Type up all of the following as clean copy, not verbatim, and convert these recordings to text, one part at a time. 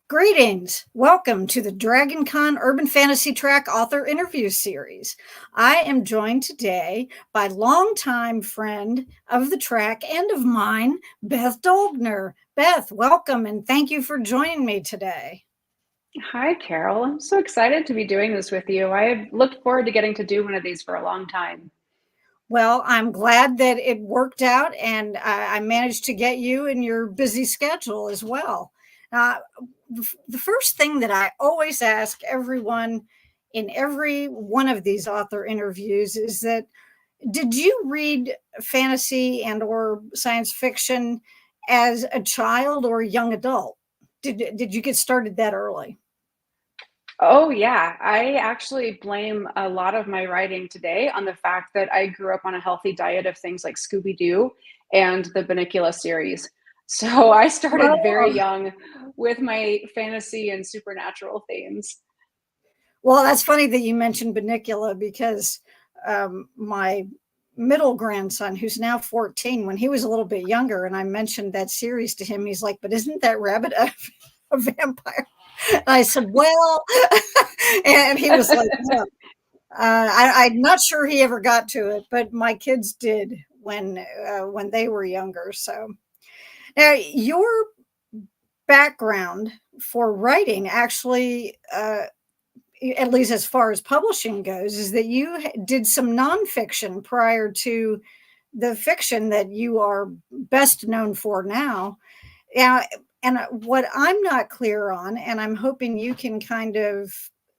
Greetings. Welcome to the Dragon Con Urban Fantasy Track author interview series. I am joined today by longtime friend of the track and of mine, Beth Dolgner. Beth, welcome and thank you for joining me today. Hi, Carol. I'm so excited to be doing this with you. I've looked forward to getting to do one of these for a long time. Well, I'm glad that it worked out and I managed to get you in your busy schedule as well. Uh, the first thing that I always ask everyone in every one of these author interviews is that did you read fantasy and or science fiction as a child or a young adult? Did you get started that early? Oh, yeah. I actually blame a lot of my writing today on the fact that I grew up on a healthy diet of things like Scooby-Doo and the Bunnicula series. So I started very Well, young with my fantasy and supernatural themes. Well, that's funny that you mentioned Bunnicula because my middle grandson, who's now 14, when he was a little bit younger, and I mentioned that series to him, he's like, "But isn't that rabbit a vampire?" And I said, "Well," and he was like, "Yeah." I'm not sure he ever got to it, but my kids did when they were younger. So now your background for writing actually at least as far as publishing goes, is that you did some nonfiction prior to the fiction that you are best known for now. Yeah, and what I'm not clear on, and I'm hoping you can kind of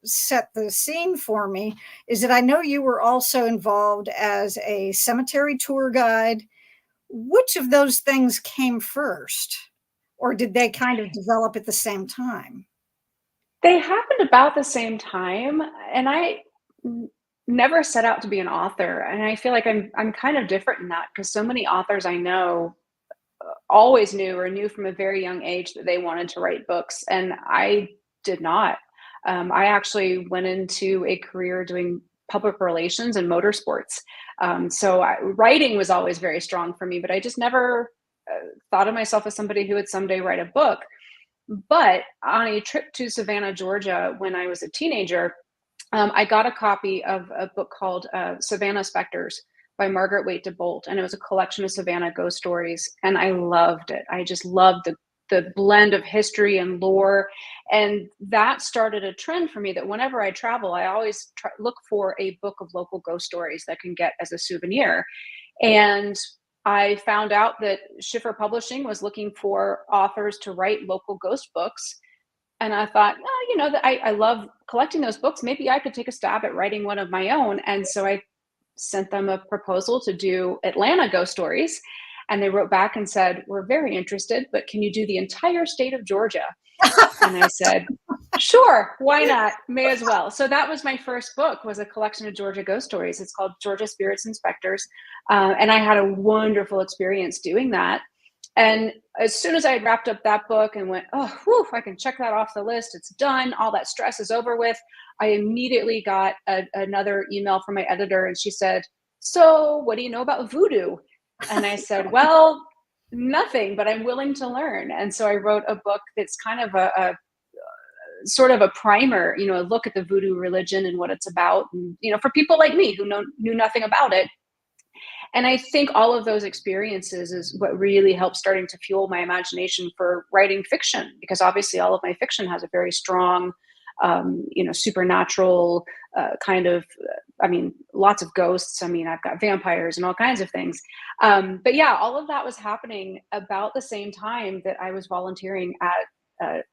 set the scene for me, is that I know you were also involved as a cemetery tour guide. Which of those things came first, or did they kind of develop at the same time? They happened about the same time, and n never set out to be an author, and I feel like I'm kind of different in that because so many authors I know always knew or knew from a very young age that they wanted to write books, and I did not. I actually went into a career doing public relations and motorsports. Writing was always very strong for me, but I just never thought of myself as somebody who would someday write a book. But on a trip to Savannah, Georgia, when I was a teenager, I got a copy of a book called Savannah Specters by Margaret Waite DeBolt, and it was a collection of Savannah ghost stories, and I loved it. I just loved the blend of history and lore, and that started a trend for me that whenever I travel, I always look for a book of local ghost stories that I can get as a souvenir. And I found out that Schiffer Publishing was looking for authors to write local ghost books. And I thought, oh, that I love collecting those books. Maybe I could take a stab at writing one of my own. And so I sent them a proposal to do Atlanta ghost stories. And they wrote back and said, we're very interested, but can you do the entire state of Georgia? And I said, sure, why not? May as well. So that was my first book, was a collection of Georgia ghost stories. It's called Georgia Spirits and Specters. And I had a wonderful experience doing that. And as soon as I had wrapped up that book and went, oh, whew, I can check that off the list. It's done. All that stress is over with. I immediately got another email from my editor, and she said, so what do you know about voodoo? And I said, well, nothing, but I'm willing to learn. And so I wrote a book that's kind of a sort of a primer, a look at the voodoo religion and what it's about. And, for people like me who knew nothing about it. And I think all of those experiences is what really helped starting to fuel my imagination for writing fiction, because obviously all of my fiction has a very strong, supernatural kind of, lots of ghosts. I've got vampires and all kinds of things. But yeah, all of that was happening about the same time that I was volunteering at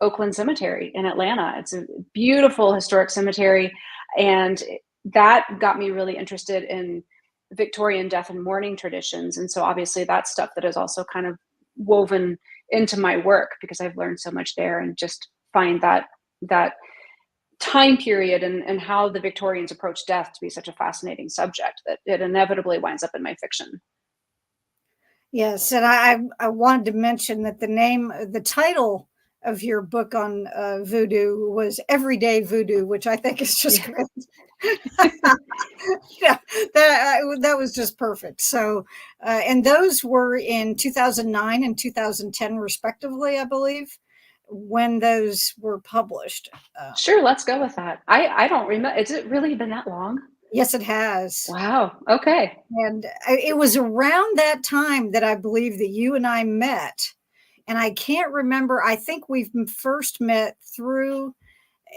Oakland Cemetery in Atlanta. It's a beautiful historic cemetery. And that got me really interested in Victorian death and mourning traditions. And so obviously that's stuff that is also kind of woven into my work, because I've learned so much there, and just find that time period and how the Victorians approached death to be such a fascinating subject that it inevitably winds up in my fiction. Yes, and I wanted to mention that the title of your book on voodoo was Everyday Voodoo, which I think is just Yeah. great. Yeah, that was just perfect. So, and those were in 2009 and 2010, respectively, I believe. when those were published. Sure, let's go with that. I don't remember. Has it really been that long? Yes, it has. Wow. Okay. And it was around that time that I believe that you and I met. And I can't remember. I think we've first met through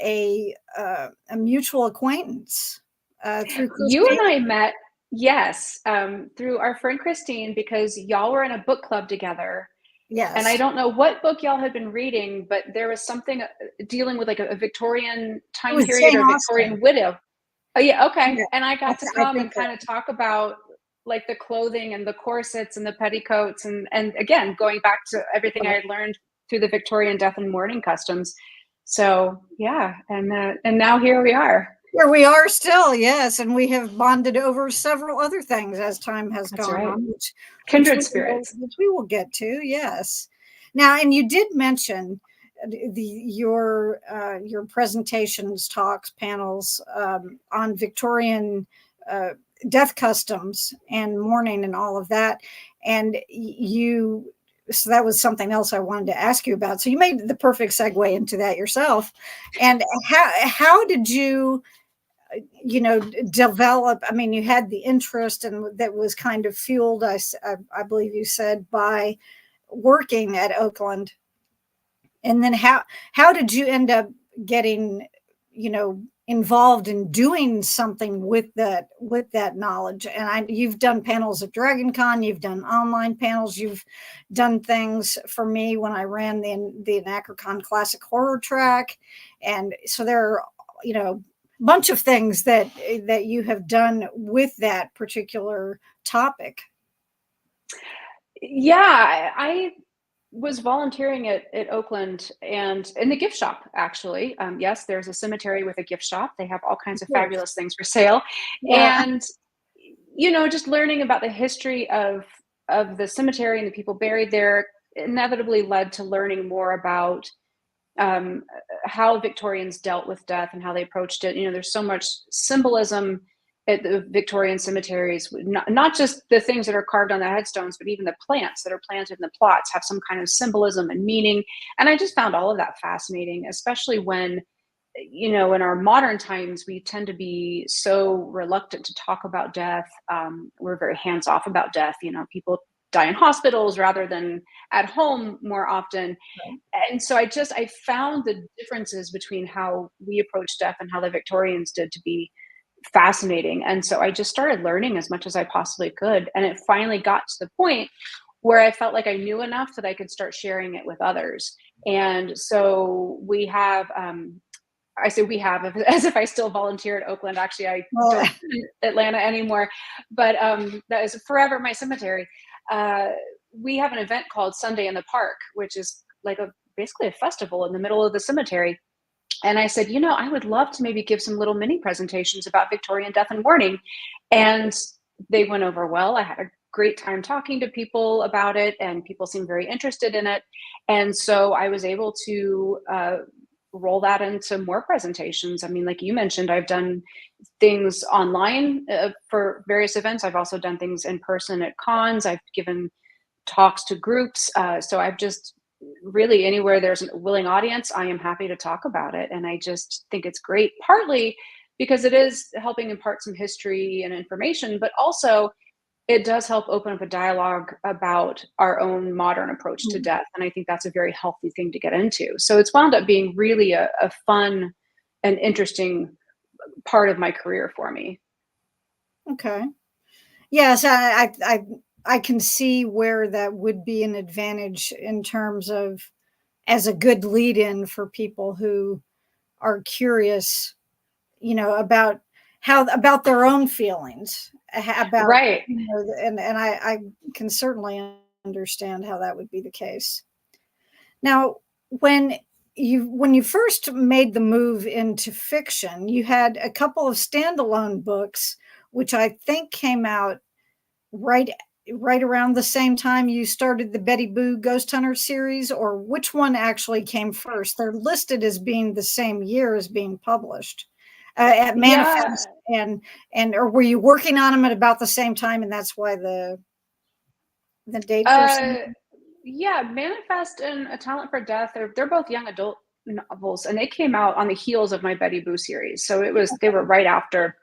a mutual acquaintance through You Christine. and I met, yes, through our friend Christine, because y'all were in a book club together. And I Yes, don't know what book y'all had been reading, but there was something dealing with like a Victorian it time was period Jane or Austen. Victorian widow. Oh, yeah, okay. Yeah, And I got to I come think and that. kind of talk about like the clothing and the corsets and the petticoats, and again, going back to everything I had learned through the Victorian death and mourning customs. So yeah, and now here we are. Here we are still, yes, and we have bonded over several other things as time has That's gone right. on, Kindred spirits. which we will get to. Yes. Now, and you did mention your presentations, talks, panels on Victorian uh, death customs and mourning and all of that, and you. So that was something else I wanted to ask you about. So you made the perfect segue into that yourself. And how did you develop? I mean, you had the interest, and that was kind of fueled, I believe you said, by working at Oakland. And then how did you end up getting involved in doing something with that knowledge? And you've done panels at Dragon Con, you've done online panels, you've done things for me when I ran the Anacrocon Classic Horror track. And so there are a bunch of things that you have done with that particular topic. Yeah, I was volunteering at Oakland and in the gift shop, actually. Yes, there's a cemetery with a gift shop. They have all kinds of Yes. fabulous things for sale. Yeah. And, just learning about the history of the cemetery and the people buried there inevitably led to learning more about um, how Victorians dealt with death and how they approached it. There's so much symbolism at the Victorian cemeteries, not just the things that are carved on the headstones, but even the plants that are planted in the plots have some kind of symbolism and meaning. And I just found all of that fascinating, especially when, in our modern times, we tend to be so reluctant to talk about death. We're very hands off about death. People die in hospitals rather than at home more often. And so I found the differences between how we approach death and how the Victorians did to be fascinating. And so I just started learning as much as I possibly could. And it finally got to the point where I felt like I knew enough that I could start sharing it with others. And so we have, I say we have as if I still volunteer at Oakland. Actually, I Well, don't in Atlanta anymore, but that is forever my cemetery. Uh, we have an event called Sunday in the Park, which is like basically a festival in the middle of the cemetery. And I said, I would love to maybe give some little mini presentations about Victorian death and mourning. And they went over well. I had a great time talking to people about it, and people seemed very interested in it. And so I was able to roll that into more presentations. I mean, like you mentioned, I've done things online for various events. I've also done things in person at cons. I've given talks to groups. So I've just really anywhere there's a willing audience, I am happy to talk about it. And I just think it's great, partly because it is helping impart some history and information, but also it does help open up a dialogue about our own modern approach to death. And I think that's a very healthy thing to get into. So it's wound up being really a fun and interesting part of my career for me. okay. Yes, I can see where that would be an advantage in terms of as a good lead in for people who are curious, about about their own feelings about, Right. and I can certainly understand how that would be the case. Now, when you first made the move into fiction, you had a couple of standalone books, which I think came out right right around the same time you started the Betty Boo Ghost Hunter series, or which one actually came first? They're listed as being the same year as being published at Yeah. Manifest, and or were you working on them at about the same time, and that's why the dates are Uh, same? Yeah, Manifest and A Talent for Death, they're both young adult novels, and they came out on the heels of my Betty Boo series. So they were right after.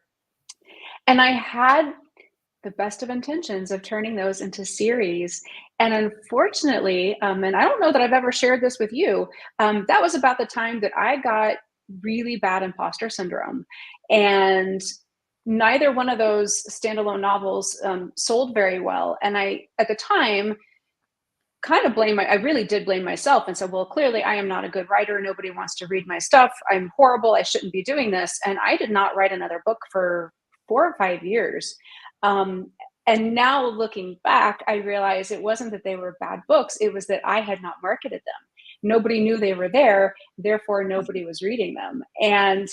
And I had the best of intentions of turning those into series. And unfortunately, and I don't know that I've ever shared this with you, that was about the time that I got really bad imposter syndrome. And neither one of those standalone novels sold very well. And at the time, kind of I really did blame myself and said, well, clearly I am not a good writer. Nobody wants to read my stuff. I'm horrible. I shouldn't be doing this. And I did not write another book for 4 or 5 years. Um, and now looking back, I realized it wasn't that they were bad books. It was that I had not marketed them. Nobody knew they were there. Therefore, nobody was reading them. And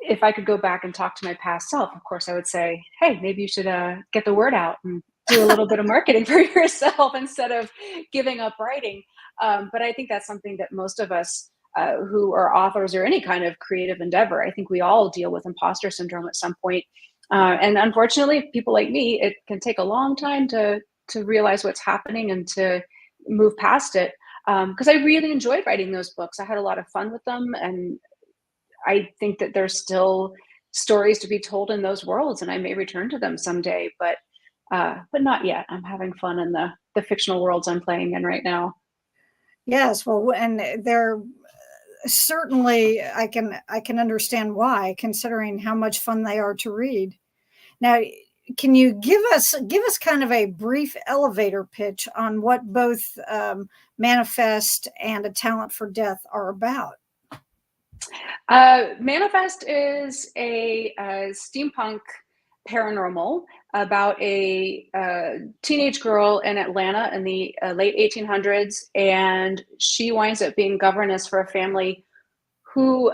if I could go back and talk to my past self, of course, I would say, hey, maybe you should get the word out and do a little bit of marketing for yourself instead of giving up writing. But I think that's something that most of us who are authors or any kind of creative endeavor, I think we all deal with imposter syndrome at some point. And unfortunately, people like me, it can take a long time to realize what's happening and to move past it. Because I really enjoyed writing those books. I had a lot of fun with them, and I think that there's still stories to be told in those worlds, and I may return to them someday, but not yet. I'm having fun in the fictional worlds I'm playing in right now. Yes, well, and they're certainly I can understand why, considering how much fun they are to read. Now, can you give us kind of a brief elevator pitch on what both Manifest and A Talent for Death are about? Manifest is a steampunk paranormal about a teenage girl in Atlanta in the late 1800s, and she winds up being governess for a family who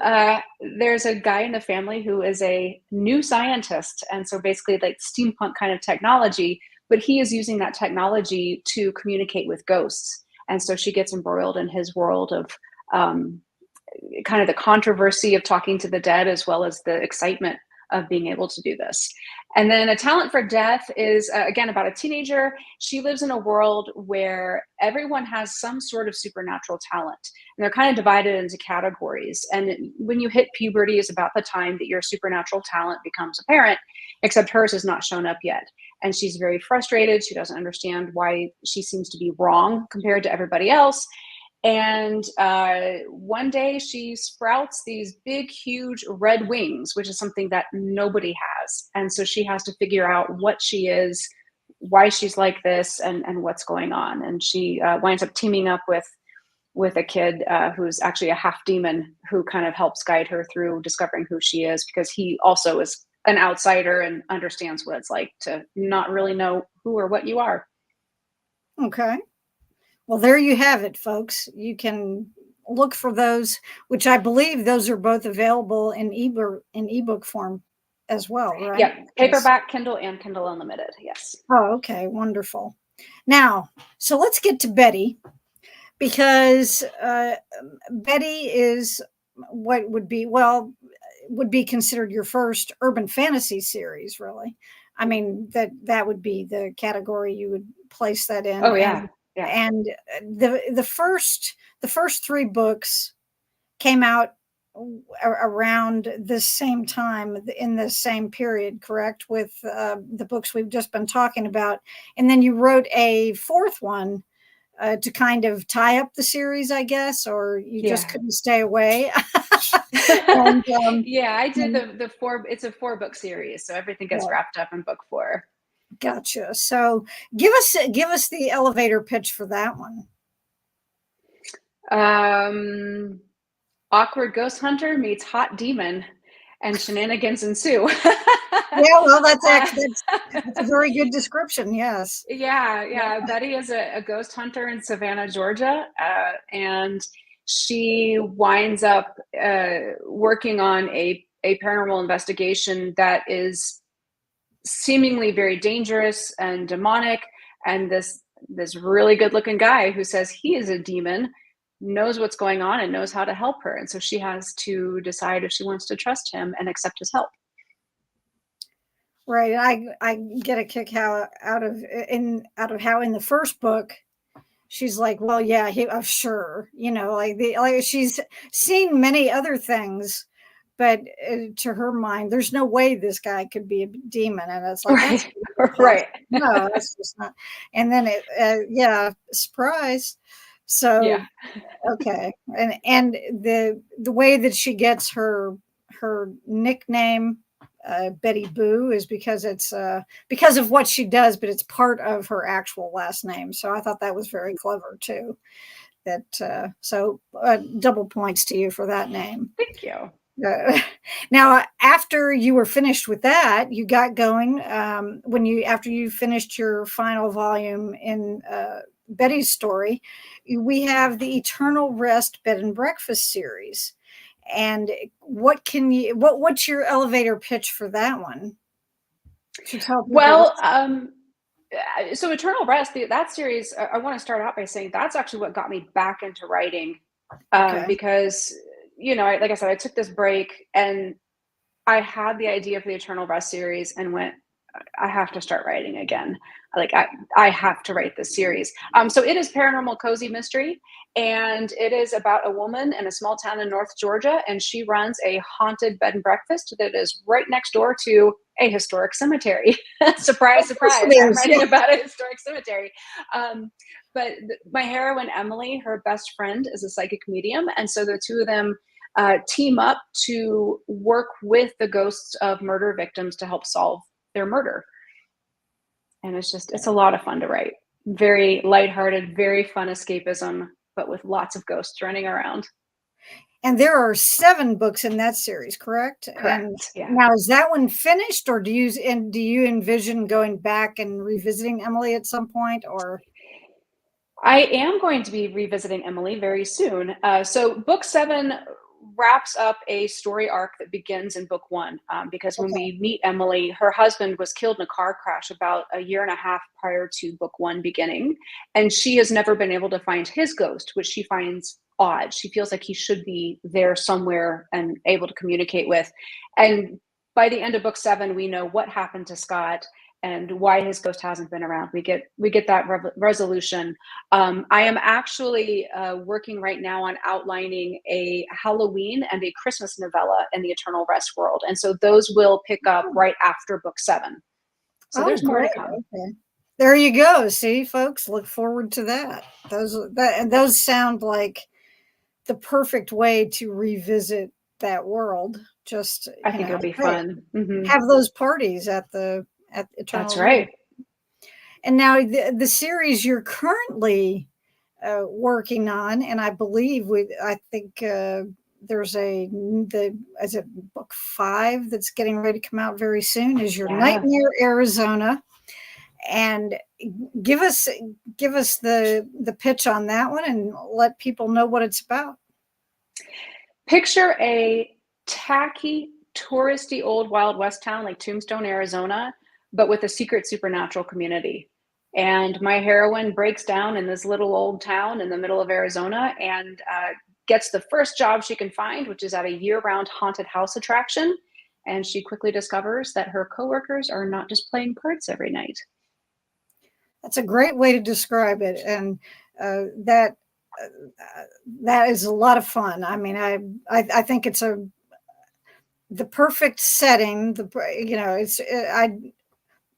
there's a guy in the family who is a new scientist, and so basically like steampunk kind of technology, but he is using that technology to communicate with ghosts, and so she gets embroiled in his world of um, kind of the controversy of talking to the dead as well as the excitement of being able to do this. And then A Talent for Death is again about a teenager. She lives in a world where everyone has some sort of supernatural talent, and they're kind of divided into categories. And when you hit puberty is about the time that your supernatural talent becomes apparent, except hers has not shown up yet. And she's very frustrated. She doesn't understand why she seems to be wrong compared to everybody else. And one day she sprouts these big, huge red wings, which is something that nobody has. And so she has to figure out what she is, why she's like this, and what's going on. And she winds up teaming up with a kid who's actually a half demon who kind of helps guide her through discovering who she is, because he also is an outsider and understands what it's like to not really know who or what you are. Okay. Well, there you have it, folks. You can look for those, which I believe those are both available in ebook form as well, right? Yeah, Yes. paperback, Kindle, and Kindle Unlimited. Yes. Oh, okay, wonderful. Now, so let's get to Betty, because Betty is what would be considered your first urban fantasy series, really. I mean, that would be the category you would place that in. Oh yeah, yeah. And the first three books came out around the same time in the same period, correct? With the books we've just been talking about, and then you wrote a fourth one to kind of tie up the series, I guess, or you just Yeah. couldn't stay away. And Yeah, I did and- the four. It's a 4 book series, so everything gets right, wrapped up in book 4. gotcha. So give us the elevator pitch for that one. Um, Awkward ghost hunter meets hot demon, and shenanigans ensue. Yeah, well, uh, that's a very good description. Yes. yeah, Yeah. yeah. Betty is a ghost hunter in Savannah, Georgia, and she winds up working on a paranormal investigation that is seemingly very dangerous and demonic. And this really good looking guy who says he is a demon knows what's going on and knows how to help her. And so she has to decide if she wants to trust him and accept his help. Right. I get a kick out of how in the first book she's like, well, yeah, sure, like she's seen many other things, but to her mind, there's no way this guy could be a demon, and it's like that's Right. ridiculous. Right. No, that's just not. And then yeah, surprise. So Yeah. okay, and the way that she gets her nickname, Betty Boo, is because of what she does, but it's part of her actual last name. So I thought that was very clever too. Double points to you for that name. Thank you. Uh, Now, after you were finished with that, you got going. After you finished your final volume in Betty's story, we have the Eternal Rest Bed and Breakfast series. And what's your elevator pitch for that one? To tell people Well, this. so Eternal Rest, that series, I want to start out by saying that's actually what got me back into writing, Okay. because, like I said, I took this break and I had the idea for the Eternal Rest series and went, I have to start writing again. Like I have to write this series. So it is paranormal cozy mystery, and it is about a woman in a small town in North Georgia, and she runs a haunted bed and breakfast that is right next door to a historic cemetery. Surprise, Of course surprise! it I'm is. writing Yeah. about a historic cemetery. But my heroine Emily, her best friend, is a psychic medium, and so the two of them team up to work with the ghosts of murder victims to help solve their murder. And it's a lot of fun to write. Very lighthearted, very fun escapism, but with lots of ghosts running around. And there are 7 books in that series, correct? And Correct. Yeah. now is that one finished, or do you envision going back and revisiting Emily at some point, or? I am going to be revisiting Emily very soon. So, book 7 wraps up a story arc that begins in book 1. Because when Okay. we meet Emily, her husband was killed in a car crash about a year and a half prior to book 1 beginning. And she has never been able to find his ghost, which she finds odd. She feels like he should be there somewhere and able to communicate with. And by the end of book 7, we know what happened to Scott and why his ghost hasn't been around. We get that resolution. I am actually working right now on outlining a Halloween and a Christmas novella in the Eternal Rest world. And so those will pick up right after book 7. So Oh, there's more to great. come. Okay. There you go. See, folks, look forward to that. Those sound like the perfect way to revisit that world. Just, I think it'll be hey, fun. Hmm. have those parties at That's Eternal Rest. right. And now the series you're currently working on, and I think there's is it book 5 that's getting ready to come out very soon, is your Yeah. Nightmare Arizona. And give us the pitch on that one, and let people know what it's about. Picture a tacky, touristy old Wild West town like Tombstone, Arizona, but with a secret supernatural community. And my heroine breaks down in this little old town in the middle of Arizona and gets the first job she can find, which is at a year-round haunted house attraction. And she quickly discovers that her coworkers are not just playing parts every night. That's a great way to describe it, and uh, that that is a lot of fun. I mean, I think it's the perfect setting. It's I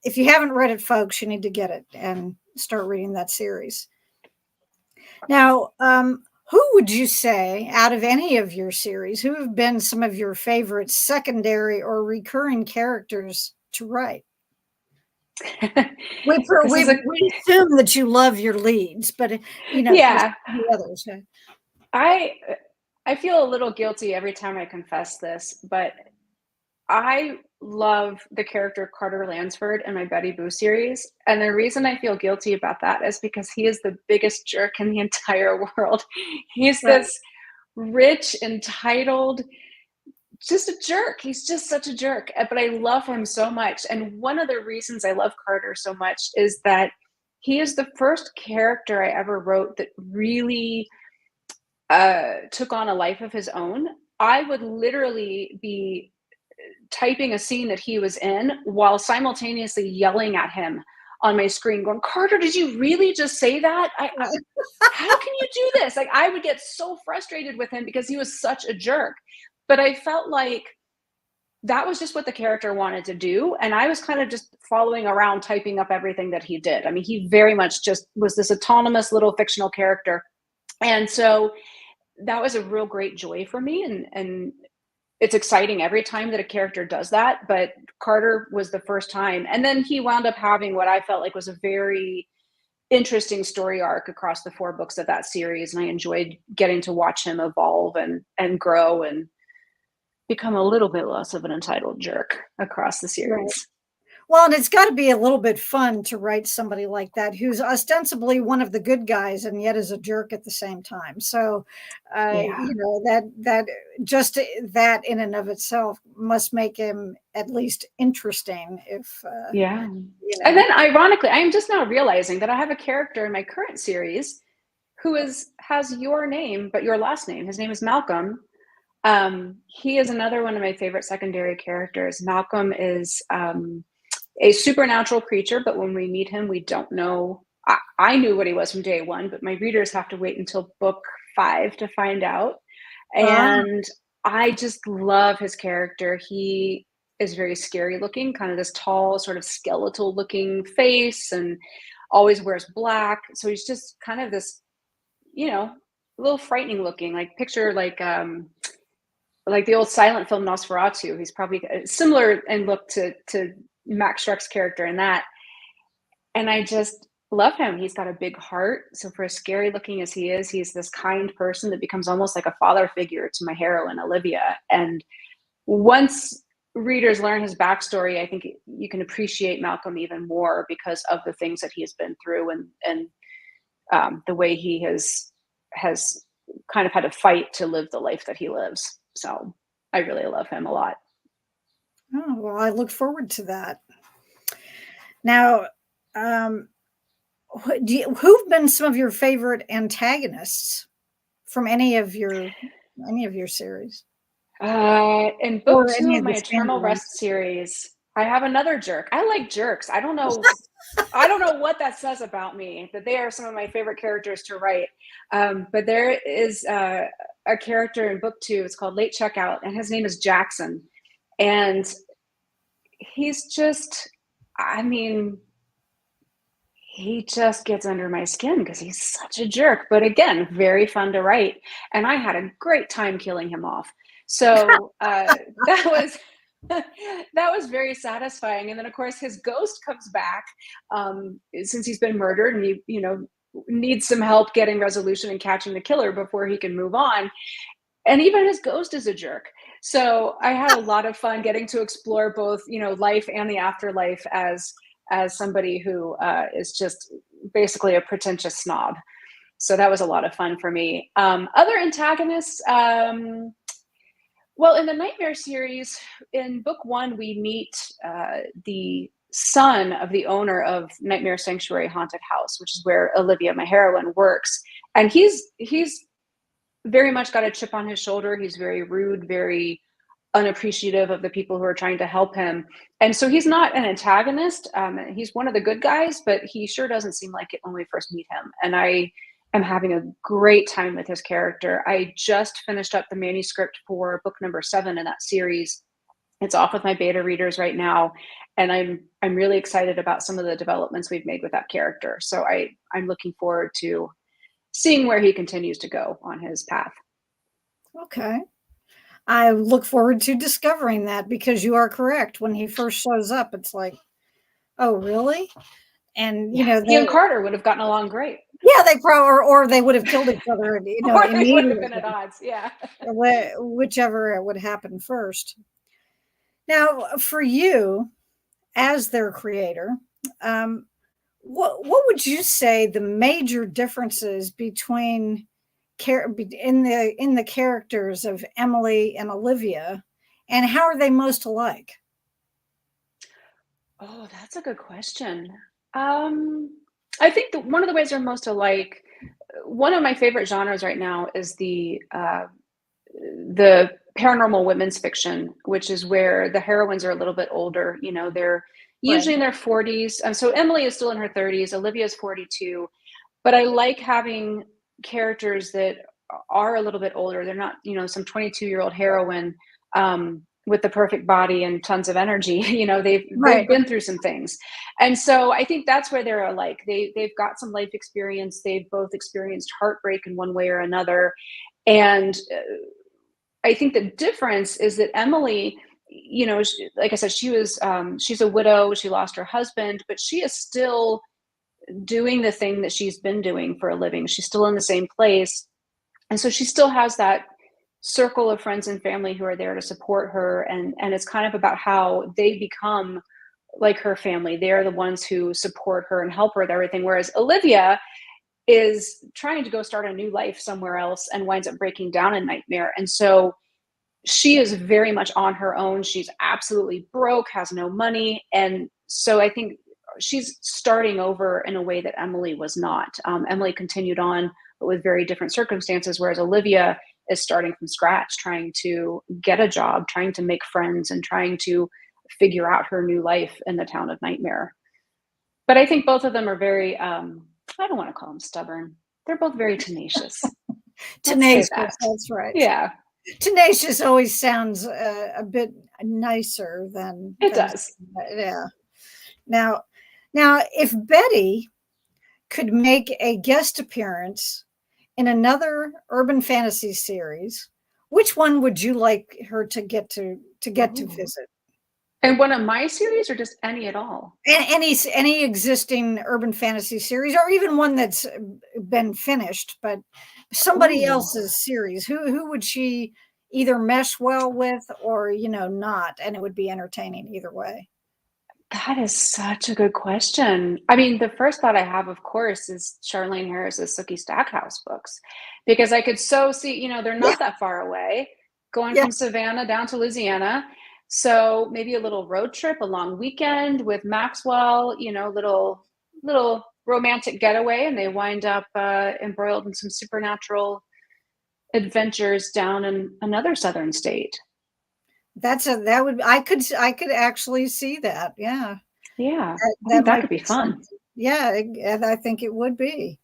if you haven't read it, folks, you need to get it and start reading that series. Now, who would you say out of any of your series, who have been some of your favorite secondary or recurring characters to write? This is a We assume that you love your leads, but there's yeah. the others. I I feel a little guilty every time I confess this, but I love the character Carter Lansford in my Betty Boo series. And the reason I feel guilty about that is because he is the biggest jerk in the entire world. He's Right. this rich, entitled, just a jerk. He's just such a jerk. But I love him so much. And one of the reasons I love Carter so much is that he is the first character I ever wrote that really took on a life of his own. I would literally be typing a scene that he was in while simultaneously yelling at him on my screen going, Carter, did you really just say that? How can you do this? Like, I would get so frustrated with him because he was such a jerk. But I felt like that was just what the character wanted to do. And I was kind of just following around, typing up everything that he did. I mean, he very much just was this autonomous little fictional character. And so that was a real great joy for me. And it's exciting every time that a character does that. But Carter was the first time. And then he wound up having what I felt like was a very interesting story arc across the 4 books of that series. And I enjoyed getting to watch him evolve and grow and become a little bit less of an entitled jerk across the series. Right. Well, and it's got to be a little bit fun to write somebody like that who's ostensibly one of the good guys and yet is a jerk at the same time. So, you know, that just that in and of itself must make him at least interesting. If you know. And then, ironically, I am just now realizing that I have a character in my current series who has your name but your last name. His name is Malcolm. He is another one of my favorite secondary characters. Malcolm is a supernatural creature, but when we meet him, we don't know. I knew what he was from day 1, but my readers have to wait until book 5 to find out. And I just love his character. He is very scary looking, kind of this tall, sort of skeletal looking face, and always wears black. So he's just kind of this, you know, a little frightening looking, like picture like the old silent film Nosferatu. He's probably similar in look to Max Schreck's character in that. And I just love him. He's got a big heart. So for as scary looking as he is, he's this kind person that becomes almost like a father figure to my heroine, Olivia. And once readers learn his backstory, I think you can appreciate Malcolm even more because of the things that he has been through and the way he has kind of had to fight to live the life that he lives. So I really love him a lot. Oh, well, I look forward to that. Now, who've been some of your favorite antagonists from any of your series? In book 2 of my Eternal Rest series, I have another jerk. I like jerks. I don't know what that says about me, that they are some of my favorite characters to write. But there is a character in book 2. It's called Late Checkout, and his name is Jackson. And he's just, I mean, he just gets under my skin because he's such a jerk. But again, very fun to write. And I had a great time killing him off. So that was very satisfying. And then, of course, his ghost comes back since he's been murdered, and you know, needs some help getting resolution and catching the killer before he can move on. And even his ghost is a jerk. So I had a lot of fun getting to explore both, you know, life and the afterlife as somebody who is just basically a pretentious snob. So that was a lot of fun for me. Other antagonists, well, in the Nightmare series, in book 1, we meet the son of the owner of Nightmare Sanctuary Haunted House, which is where Olivia, my heroine, works. And he's very much got a chip on his shoulder. He's very rude, very unappreciative of the people who are trying to help him. And so he's not an antagonist. He's one of the good guys, but he sure doesn't seem like it when we first meet him. And I am having a great time with his character. I just finished up the manuscript for book number 7 in that series. It's off with my beta readers right now. And I'm really excited about some of the developments we've made with that character. So I'm looking forward to seeing where he continues to go on his path. Okay. I look forward to discovering that, because you are correct. When he first shows up, it's like, oh, really? And, you know, he and Carter would have gotten along great. Yeah, they probably, or they would have killed each other, you know, or they would have been at odds. Yeah. Whichever would happen first. Now, for you, as their creator, what would you say the major differences between in the characters of Emily and Olivia, and how are they most alike? Oh, that's a good question. I think that one of the ways they're most alike, one of my favorite genres right now is the paranormal women's fiction, which is where the heroines are a little bit older. You know, they're usually Right. in their 40s. So Emily is still in her 30s, Olivia is 42, but I like having characters that are a little bit older. They're not, some 22-year-old heroine with the perfect body and tons of energy. They've Right. been through some things, and so I think that's where they're alike. They've got some life experience. They've both experienced heartbreak in one way or another, and I think the difference is that Emily, like I said, she's a widow. She lost her husband, but she is still doing the thing that she's been doing for a living. She's still in the same place. And so she still has that circle of friends and family who are there to support her. And it's kind of about how they become like her family. They're the ones who support her and help her with everything. Whereas Olivia is trying to go start a new life somewhere else and winds up breaking down in Nightmare. And so she is very much on her own. She's absolutely broke, has no money. And so I think she's starting over in a way that Emily was not. Emily continued on, but with very different circumstances, whereas Olivia is starting from scratch, trying to get a job, trying to make friends, and trying to figure out her new life in the town of Nightmare. But I think both of them are very, I don't want to call them stubborn. They're both very tenacious. Let's say Tenacious, that. that's right. Yeah, Tenacious always sounds a bit nicer it than does. yeah. Now, if Betty could make a guest appearance in another urban fantasy series, which one would you like her to get to Ooh. visit? And one of my series or just any at all? Any existing urban fantasy series, or even one that's been finished, but somebody Ooh, else's series. Who would she either mesh well with, or not, and it would be entertaining either way? that is such a good question. I mean, the first thought I have, of course, is Charlene Harris's Sookie Stackhouse books, because I could so see, they're Yeah, not that far away, going yeah. from Savannah down to Louisiana. So maybe a little road trip, a long weekend with Maxwell, little romantic getaway, and they wind up embroiled in some supernatural adventures down in another southern state. That would, I could actually see that. Yeah, Yeah, I that think that might could be be something. fun. Yeah, I think it would be.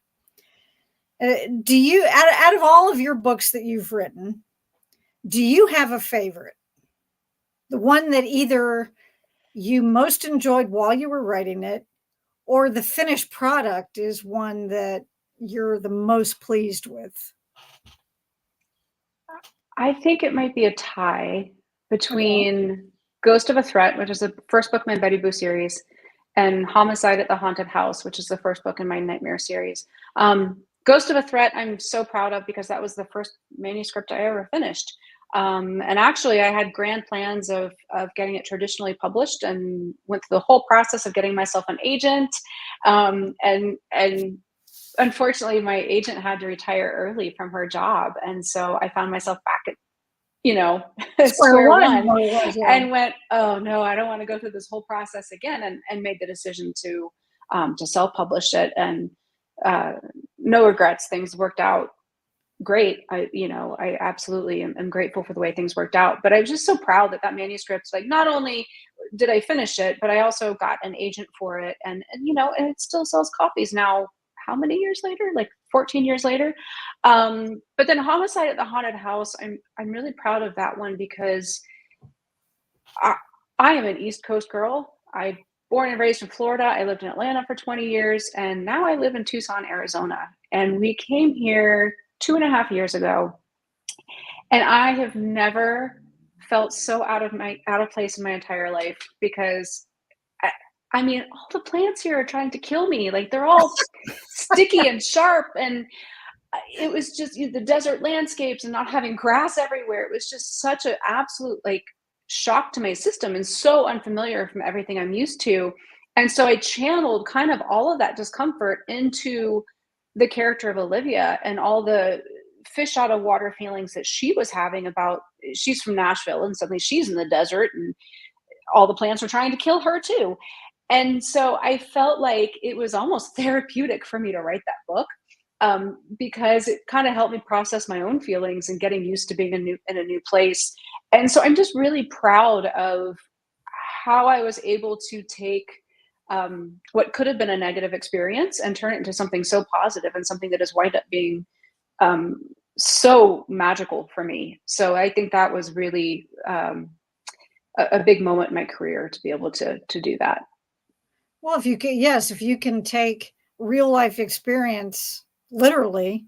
Do you, out of all of your books that you've written, do you have a favorite? The one that either you most enjoyed while you were writing it, or the finished product is one that you're the most pleased with? I think it might be a tie Okay. between Ghost of a Threat, which is the first book in my Betty Boo series, and Homicide at the Haunted House, which is the first book in my Nightmare series. Ghost of a Threat, I'm so proud of, because that was the first manuscript I ever finished. And actually, I had grand plans of getting it traditionally published, and went through the whole process of getting myself an agent. And unfortunately, my agent had to retire early from her job, and so I found myself back at Square square one, one, more or less, yeah. and went, oh no, I don't want to go through this whole process again, and made the decision to self-publish it. And uh, no regrets, things worked out great. I absolutely am grateful for the way things worked out, but I was just so proud that that manuscript, like, not only did I finish it, but I also got an agent for it, and it still sells copies now. How many years later? Like 14 years later. But then Homicide at the Haunted House, I'm really proud of that one, because I, I am an East Coast girl. I born and raised in Florida. I lived in Atlanta for 20 years, and now I live in Tucson, Arizona. And we came here 2.5 years ago, and I have never felt so out of place in my entire life, because I, I mean, all the plants here are trying to kill me. Like, they're all sticky and sharp, and it was just, the desert landscapes and not having grass everywhere. It was just such an absolute, like, shock to my system, and so unfamiliar from everything I'm used to. And so I channeled kind of all of that discomfort into the character of Olivia, and all the fish out of water feelings that she was having about, she's from Nashville, and suddenly she's in the desert, and all the plants are trying to kill her too. And so I felt like it was almost therapeutic for me to write that book, because it kind of helped me process my own feelings and getting used to being in a new place. And so I'm just really proud of how I was able to take what could have been a negative experience and turn it into something so positive and something that has wound up being um, so magical for me. So I think that was really a big moment in my career to be able to do that. Well, if you can, yes, if you can take real life experience literally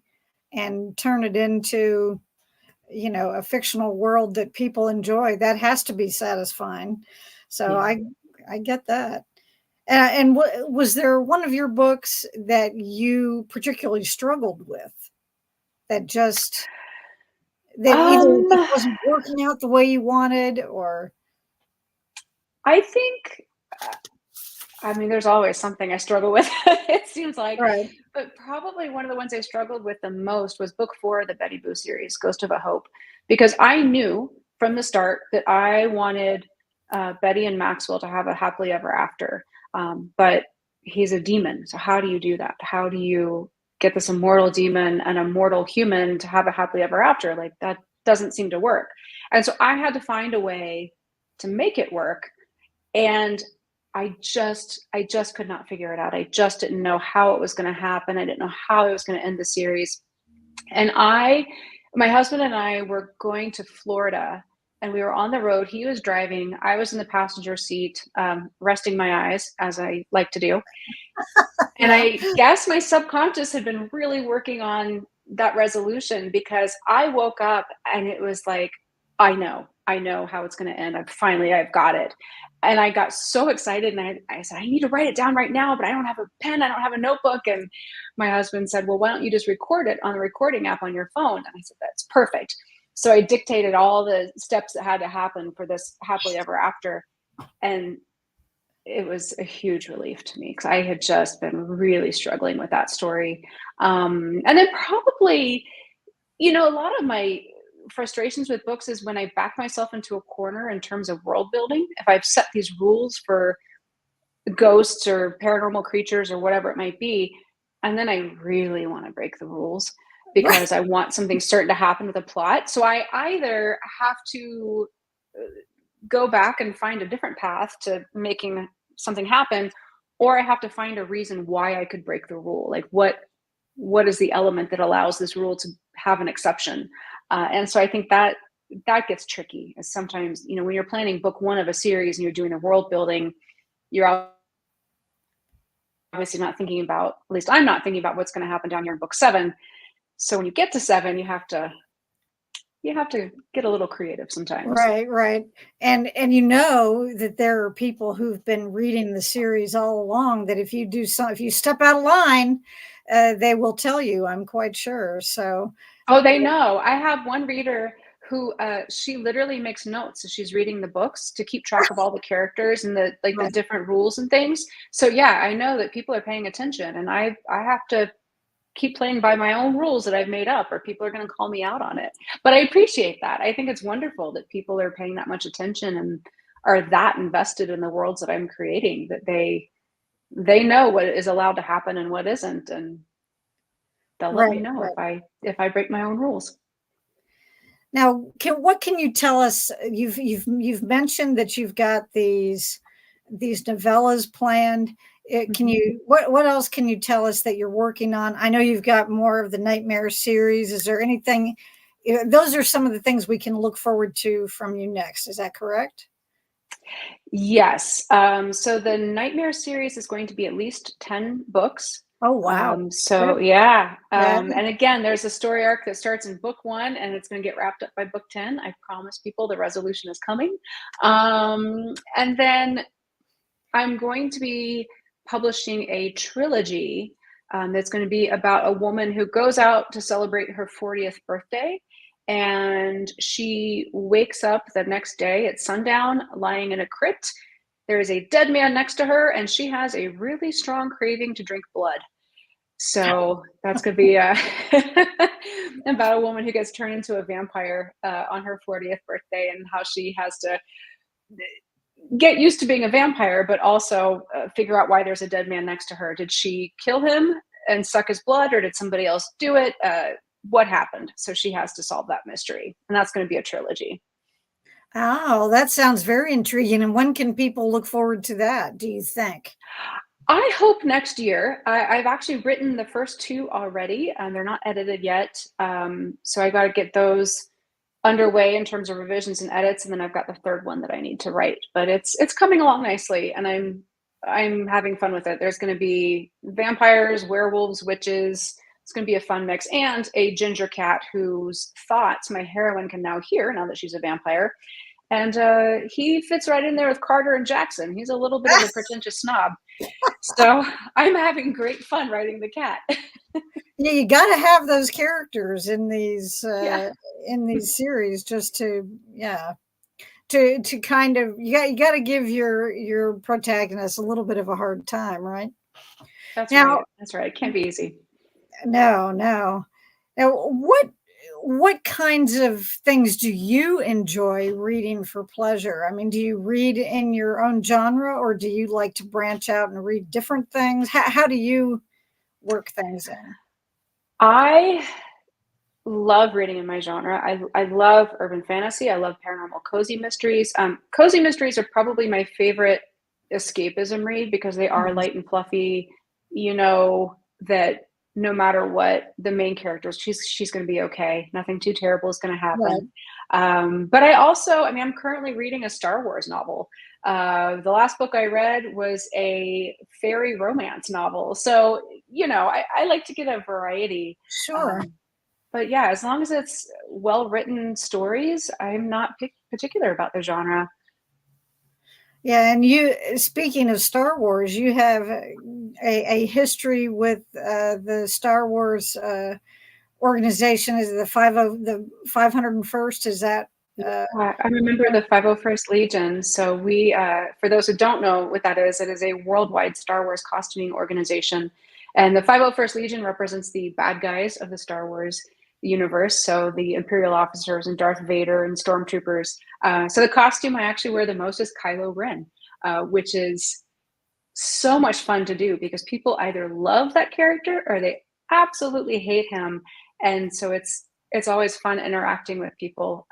and turn it into, a fictional world that people enjoy, that has to be satisfying. So Yeah. I get that. And was there one of your books that you particularly struggled with, that just that either Um, just wasn't working out the way you wanted, or I think, I mean, there's always something I struggle with, it seems like, right? but probably one of the ones I struggled with the most was book 4 of the Betty Boo series, Ghost of a Hope, because I knew from the start that I wanted Betty and Maxwell to have a happily ever after. But he's a demon. So how do you do that? How do you get this immortal demon and a mortal human to have a happily ever after? Like that doesn't seem to work. And so I had to find a way to make it work. And I just could not figure it out. I just didn't know how it was going to happen. I didn't know how it was going to end the series. And my husband and I were going to Florida, and we were on the road. He was driving. I was in the passenger seat, resting my eyes, as I like to do. And Yeah, I guess my subconscious had been really working on that resolution, because I woke up and it was like, I know how it's going to end. I've got it. And I got so excited, and I said, I need to write it down right now, but I don't have a pen. I don't have a notebook. And my husband said, well, why don't you just record it on the recording app on your phone? And I said, that's perfect. So I dictated all the steps that had to happen for this happily ever after. And it was a huge relief to me, because I had just been really struggling with that story. And then probably, a lot of my frustrations with books is when I back myself into a corner in terms of world building. If I've set these rules for ghosts or paranormal creatures or whatever it might be, and then I really want to break the rules right. because I want something certain to happen with a plot. So I either have to go back and find a different path to making something happen, or I have to find a reason why I could break the rule. Like what is the element that allows this rule to have an exception? And so I think that gets tricky. Is sometimes, when you're planning book 1 of a series and you're doing the world building, you're obviously not thinking about, at least I'm not thinking about, what's going to happen down here in book 7. So when you get to 7, you have to get a little creative sometimes. Right, right. And you know that there are people who've been reading the series all along, that if you step out of line, they will tell you, I'm quite sure. So, Oh, they know. I have one reader who she literally makes notes as she's reading the books to keep track of all the characters and the right, different rules and things. So yeah, I know that people are paying attention, and I have to keep playing by my own rules that I've made up, or people are going to call me out on it. But I appreciate that. I think it's wonderful that people are paying that much attention and are that invested in the worlds that I'm creating, that they know what is allowed to happen and what isn't, and they'll let me right, know right. if I break my own rules. Now, what can you tell us? You've mentioned that you've got these novellas planned. Can Mhm. you what else can you tell us that you're working on? I know you've got more of the Nightmare series. Is there anything? Those are some of the things we can look forward to from you next. Is that correct? Yes. So the Nightmare series is going to be at least 10 books. Oh wow! So Good. yeah. That And again, there's a story arc that starts in book 1 and it's going to get wrapped up by book 10. I promise people the resolution is coming. And then I'm going to be publishing a trilogy that's going to be about a woman who goes out to celebrate her 40th birthday. And she wakes up the next day at sundown, lying in a crypt. There is a dead man next to her, and she has a really strong craving to drink blood. So that's going to be about a woman who gets turned into a vampire on her 40th birthday, and how she has to get used to being a vampire, but also figure out why there's a dead man next to her. Did she kill him and suck his blood, or did somebody else do it? What happened? So she has to solve that mystery, and that's going to be a trilogy. Oh, that sounds very intriguing. And when can people look forward to that, do you think? I hope next year. I've actually written the first two already, and they're not edited yet. So I got to get those underway in terms of revisions and edits, and then I've got the third one that I need to write. But it's coming along nicely, and I'm having fun with it. There's going to be vampires, werewolves, witches. It's going to be a fun mix, and a ginger cat whose thoughts my heroine can now hear now that she's a vampire. And he fits right in there with Carter and Jackson. He's a little bit of a pretentious snob. So I'm having great fun writing the cat. Yeah, you got to have those characters Yeah. in these series just to, yeah, to kind of, you got to give your protagonist a little bit of a hard time, right? That's Now, right. That's right. It can't be easy. no, no. Now, what kinds of things do you enjoy reading for pleasure? I mean, do you read in your own genre, or do you like to branch out and read different things? How do you work things in? I love reading in my genre. I love urban fantasy. I love paranormal cozy mysteries. Cozy mysteries are probably my favorite escapism read because they are light and fluffy. You know that no matter what the main character is, she's going to be okay. Nothing too terrible is going to Right. happen. But I also, I mean, I'm currently reading a Star Wars novel. The last book I read was a fairy romance novel. So, you know, I like to get a variety. Sure. Um, but yeah, as long as it's well written stories, I'm not particular about the genre. Yeah, and speaking of Star Wars, you have a history with the Star Wars organization. Is it the 501st? Is that I remember the 501st Legion. So we, for those who don't know what that is, it is a worldwide Star Wars costuming organization, and the 501st Legion represents the bad guys of the Star Wars universe. So the Imperial officers and Darth Vader and stormtroopers. So the costume I actually wear the most is Kylo Ren, which is so much fun to do because people either love that character or they absolutely hate him, and so it's always fun interacting with people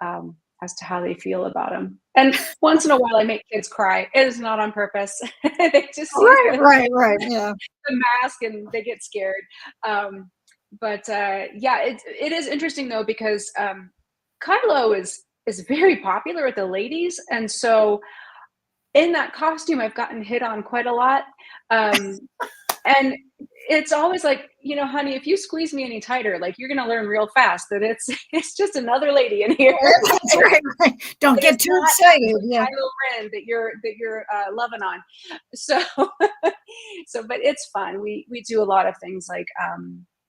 as to how they feel about him. And once in a while, I make kids cry. It is not on purpose. They just see right? Right, right. Yeah. the mask and they get scared. Um, but yeah, it is interesting though because Kylo is very popular with the ladies, and so in that costume, I've gotten hit on quite a lot. Um, and it's always like, you know, honey, if you squeeze me any tighter, like you're gonna learn real fast that it's it's just another lady in here. That's right, right. Don't It is get too not excited. actually Yeah. Kylo Ren that you're loving on. So so but it's fun. We do a lot of things like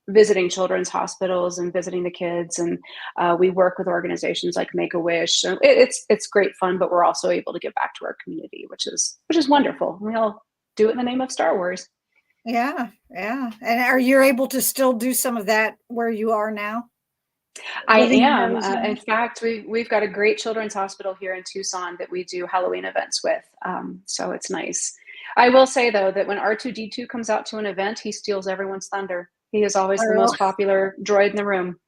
visiting children's hospitals and visiting the kids, and we work with organizations like Make a Wish. So it's great fun, but we're also able to give back to our community, which is wonderful. We all do it in the name of Star Wars. Yeah, yeah. And are you able to still do some of that where you are now? I Living in am. In Arizona? fact, we've got a great children's hospital here in Tucson that we do Halloween events with. So it's nice. I will say though that when R2D2 comes out to an event, he steals everyone's thunder. He is always the Oh, most popular droid in the room.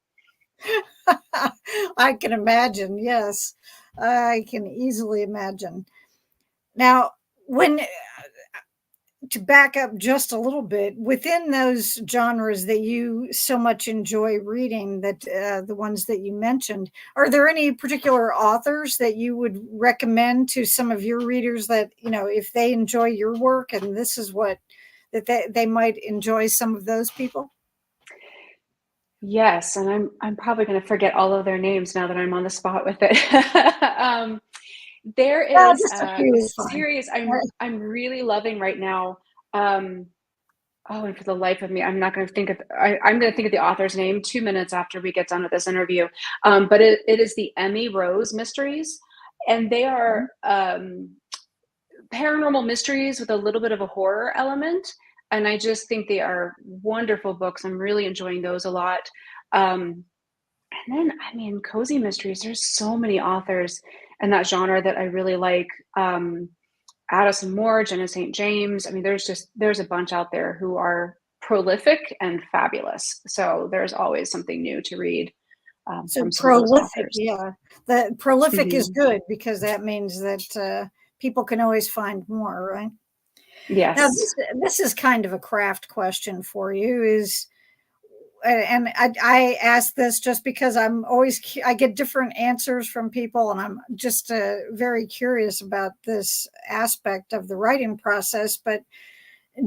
I can imagine. Yes, I can easily imagine. Now, when to back up just a little bit, within those genres that you so much enjoy reading, that the ones that you mentioned, are there any particular authors that you would recommend to some of your readers that, you know, if they enjoy your work and this is what that they might enjoy some of those people? Yes, and I'm probably going to forget all of their names now that I'm on the spot with it. um, there Yeah, is just a a few is fine. series I'm really loving right now. Um, Oh, and for the life of me, I'm not going to think of. I'm going to think of the author's name 2 minutes after we get done with this interview. But it is the Emmy Rose Mysteries, and they are paranormal mysteries with a little bit of a horror element. And I just think they are wonderful books. I'm really enjoying those a lot. Um, and then, I mean, cozy mysteries. There's so many authors in that genre that I really like. Addison Moore, Jenna St. James. I mean, there's a bunch out there who are prolific and fabulous. So there's always something new to read. So from some of those prolific, authors. yeah. The prolific is Mhm. good because that means that people can always find more, right? Now, Yes. this is kind of a craft question for you. And I ask this just because I get different answers from people, and I'm just very curious about this aspect of the writing process. But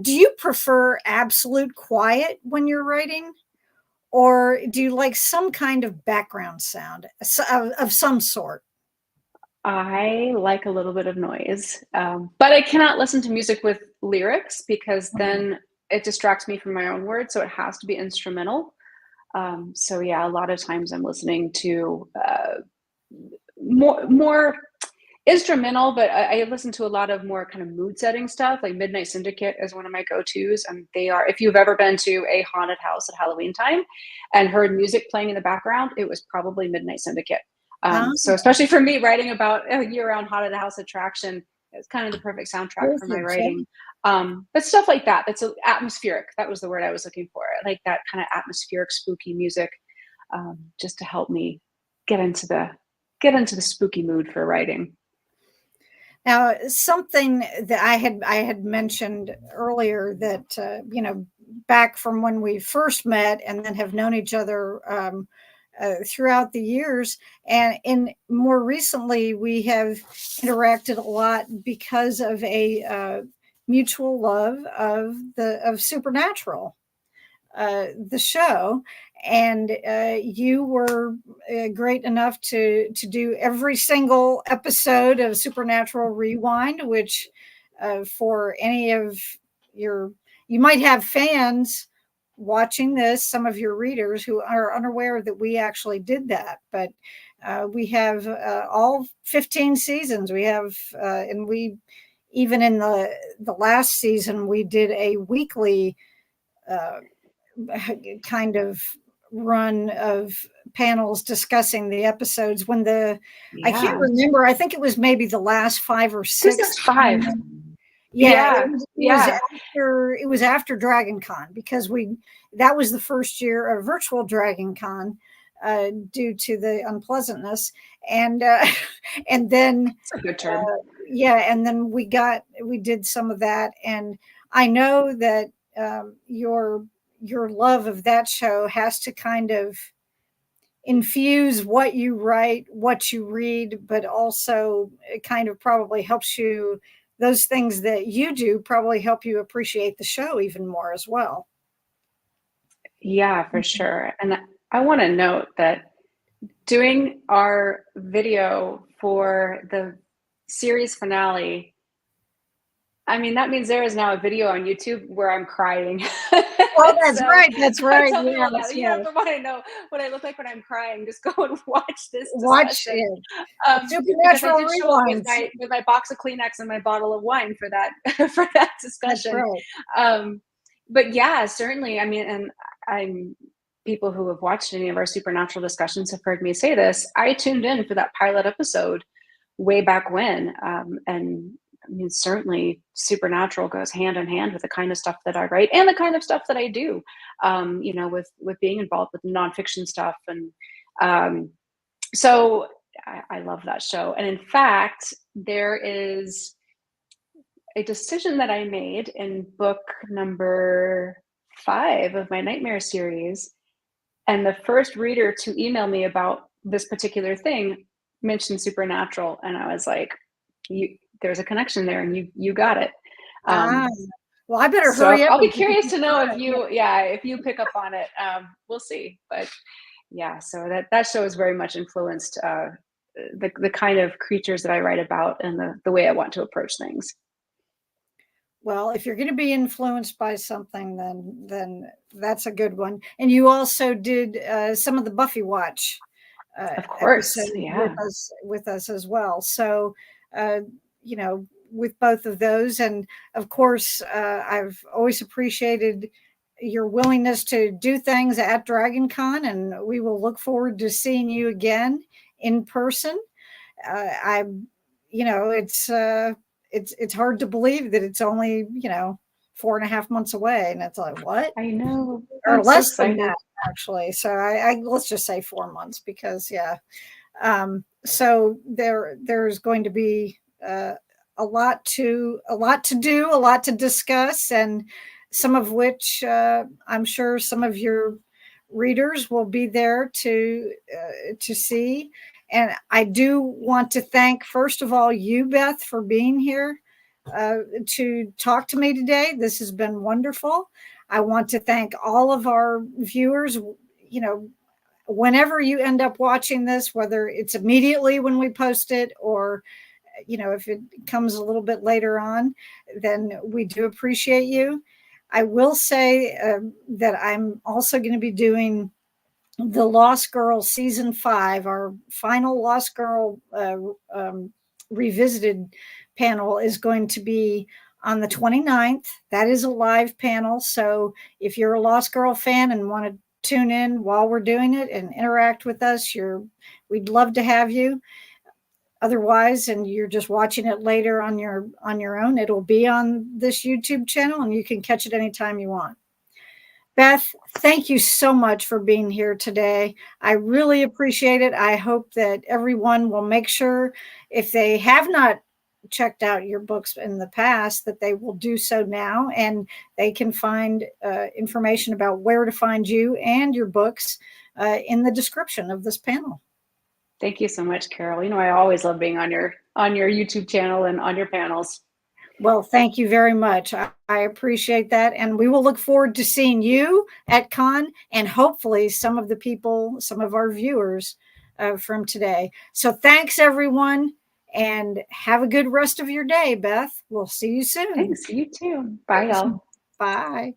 do you prefer absolute quiet when you're writing, or do you like some kind of background sound of some sort? I like a little bit of noise, but I cannot listen to music with lyrics because Mhm. then it distracts me from my own words. So it has to be instrumental. So yeah, a lot of times I'm listening to more instrumental, but I listen to a lot of more kind of mood setting stuff. Like Midnight Syndicate is one of my go-tos, and they are. If you've ever been to a haunted house at Halloween time and heard music playing in the background, it was probably Midnight Syndicate. Ah, So especially for me, writing about a year-round haunted house attraction, it's kind of the perfect soundtrack for my perfect. Yeah. writing. But stuff like that, that's atmospheric. That was the word I was looking for. I like that kind of atmospheric, spooky music, just to help me get into the get into the spooky mood for writing. Now, something that I had mentioned earlier that back from when we first met and then have known each other throughout the years, and in more recently we have interacted a lot because of a mutual love of Supernatural, the show, and you were great enough to do every single episode of Supernatural Rewind, which for any of your you might have fans watching this, some of your readers who are unaware that we actually did that, but we have all 15 seasons. We have and we even in the last season we did a weekly uh, kind of run of panels discussing the episodes when I can't Yeah. remember, I think it was maybe the last five or This six. is 5. Yeah, Yeah, yeah, it was after Dragon Con because we that was the first year of virtual Dragon Con due to the unpleasantness, and and then it's a good term. yeah, and then we did some of that, and I know that your love of that show has to kind of infuse what you write, what you read, but also it kind of probably helps you. Those things that you do probably help you appreciate the show even more as well. Yeah, for sure. And I want to note that doing our video for the series finale, I mean, that means there is now a video on YouTube where I'm crying. Oh, that's So right. That's I right. tell people Yes, that you yes. ever want to know what I look like when I'm crying, just go and watch this Watch discussion. it. Because I Supernatural did show up Rewinds. with my box of Kleenex and my bottle of wine for that for that That's discussion. right. Um, but yeah, certainly. I mean, and I'm people who have watched any of our supernatural discussions have heard me say this. I tuned in for that pilot episode way back when, and I mean, certainly supernatural goes hand in hand with the kind of stuff that I write and the kind of stuff that I do. With being involved with nonfiction stuff, and um, so I love that show. And in fact, there is a decision that I made in book number 5 of my Nightmare series, and the first reader to email me about this particular thing mentioned supernatural, and I was like, "You, there's a connection there, and you got it." Ah, Um, well, I better so hurry up I'll be and take a curious deep to know if breath. Yeah. you, yeah, if you pick up on it. We'll see, but yeah. So that show has very much influenced the kind of creatures that I write about and the way I want to approach things. Well, if you're going to be influenced by something, then that's a good one. And you also did some of the Buffy Watch Of course, episode yeah. with us as well. So, uh, with both of those, and of course, I've always appreciated your willingness to do things at Dragon Con, and we will look forward to seeing you again in person. I, it's hard to believe that it's only 4.5 months away, and it's like what, I know. or I'm so less than that. excited. actually. So I let's just say 4 months because yeah. So there's going to be a lot to do, a lot to discuss, and some of which I'm sure some of your readers will be there to see. And I do want to thank, first of all, you, Beth, for being here to talk to me today. This has been wonderful. I want to thank all of our viewers. You know, whenever you end up watching this, whether it's immediately when we post it or if it comes a little bit later on, then we do appreciate you. I will say that I'm also going to be doing the Lost Girl season 5, our final Lost Girl revisited panel is going to be on the 29th. That is a live panel. So if you're a Lost Girl fan and want to tune in while we're doing it and interact with us, we'd love to have you. Otherwise, and you're just watching it later on your own, it'll be on this YouTube channel and you can catch it anytime you want. Beth, thank you so much for being here today. I really appreciate it. I hope that everyone will make sure, if they have not checked out your books in the past, that they will do so now, and they can find information about where to find you and your books in the description of this panel. Thank you so much, Carol. I always love being on your YouTube channel and on your panels. Well, thank you very much. I appreciate that. And we will look forward to seeing you at con and hopefully some of our viewers from today. So thanks, everyone, and have a good rest of your day, Beth. We'll see you soon. Thanks. You too. Bye, y'all. Bye.